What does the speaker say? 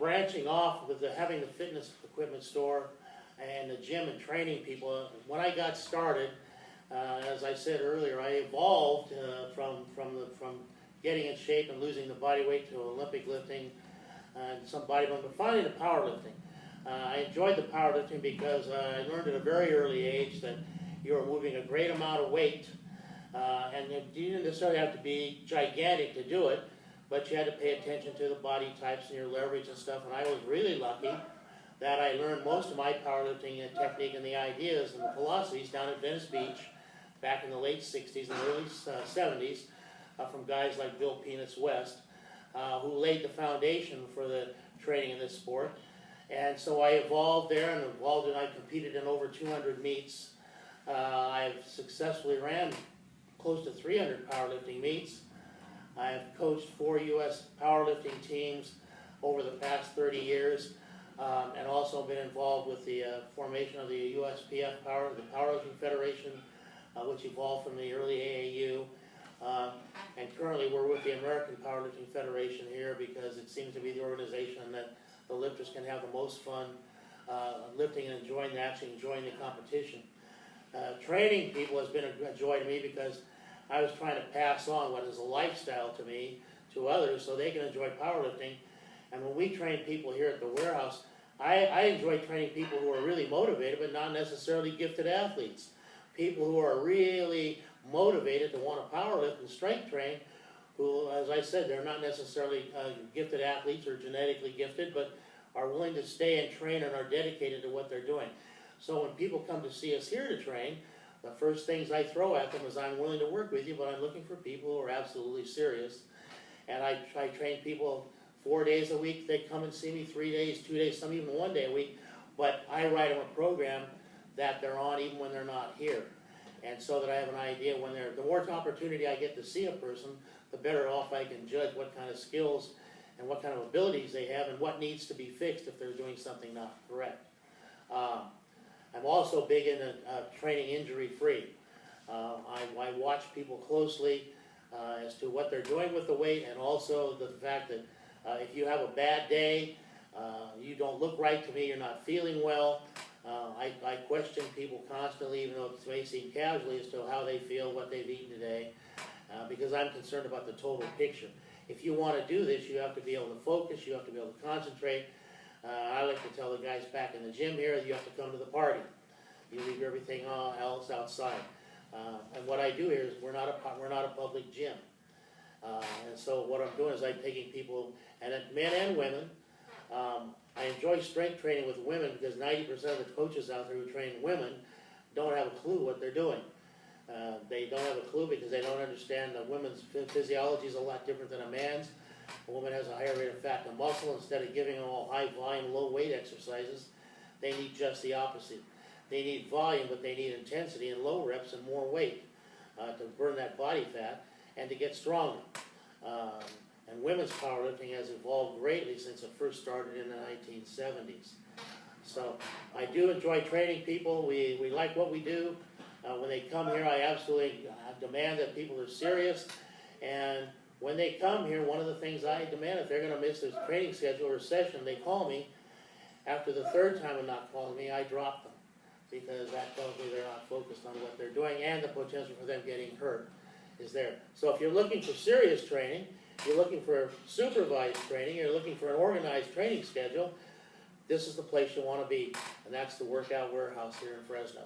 branching off with having the fitness equipment store and the gym and training people, when I got started, as I said earlier, I evolved from getting in shape and losing the body weight to Olympic lifting and some bodybuilding, but finally to powerlifting. I enjoyed the powerlifting because I learned at a very early age that you were moving a great amount of weight, and you didn't necessarily have to be gigantic to do it, but you had to pay attention to the body types and your leverage and stuff, and I was really lucky that I learned most of my powerlifting technique and the ideas and the philosophies down at Venice Beach back in the late 60s and early 70s from guys like Bill Peanuts West, who laid the foundation for the training in this sport. And so I evolved there and I competed in over 200 meets. I've successfully ran close to 300 powerlifting meets. I've coached 4 U.S. powerlifting teams over the past 30 years, and also been involved with the formation of the USPF the Powerlifting Federation, which evolved from the early AAU. And currently we're with the American Powerlifting Federation here because it seems to be the organization that the lifters can have the most fun lifting and actually enjoying the competition. Training people has been a joy to me because I was trying to pass on what is a lifestyle to me to others so they can enjoy powerlifting. And when we train people here at the warehouse, I enjoy training people who are really motivated but not necessarily gifted athletes. People who are really motivated to want to powerlift and strength train, who, as I said, they're not necessarily gifted athletes or genetically gifted, but are willing to stay and train and are dedicated to what they're doing. So when people come to see us here to train, the first things I throw at them is I'm willing to work with you, but I'm looking for people who are absolutely serious. And I train people 4 days a week. They come and see me 3 days, 2 days, some even 1 day a week. But I write them a program that they're on even when they're not here. And so that I have an idea when they're, the more opportunity I get to see a person, the better off I can judge what kind of skills and what kind of abilities they have and what needs to be fixed if they're doing something not correct. I'm also big into training injury-free. I watch people closely as to what they're doing with the weight, and also the fact that if you have a bad day, you don't look right to me, you're not feeling well, I question people constantly, even though it may seem casually, as to how they feel, what they've eaten today, because I'm concerned about the total picture. If you want to do this, you have to be able to focus, you have to be able to concentrate. I like to tell the guys back in the gym here, you have to come to the party. You leave everything else outside. And what I do here is we're not a public gym. And so what I'm doing is I'm taking people, and men and women. I enjoy strength training with women because 90% of the coaches out there who train women don't have a clue what they're doing. They don't have a clue because they don't understand that women's physiology is a lot different than a man's. A woman has a higher rate of fat and muscle. Instead of giving them all high volume, low weight exercises, they need just the opposite. They need volume, but they need intensity and low reps and more weight to burn that body fat and to get stronger. And women's powerlifting has evolved greatly since it first started in the 1970s. So I do enjoy training people. We like what we do. When they come here, I absolutely demand that people are serious. And when they come here, one of the things I demand, if they're going to miss a training schedule or session, they call me. After the third time of not calling me, I drop them, because that tells me they're not focused on what they're doing, and the potential for them getting hurt is there. So if you're looking for serious training, you're looking for supervised training, you're looking for an organized training schedule, this is the place you want to be, and that's the Workout Warehouse here in Fresno.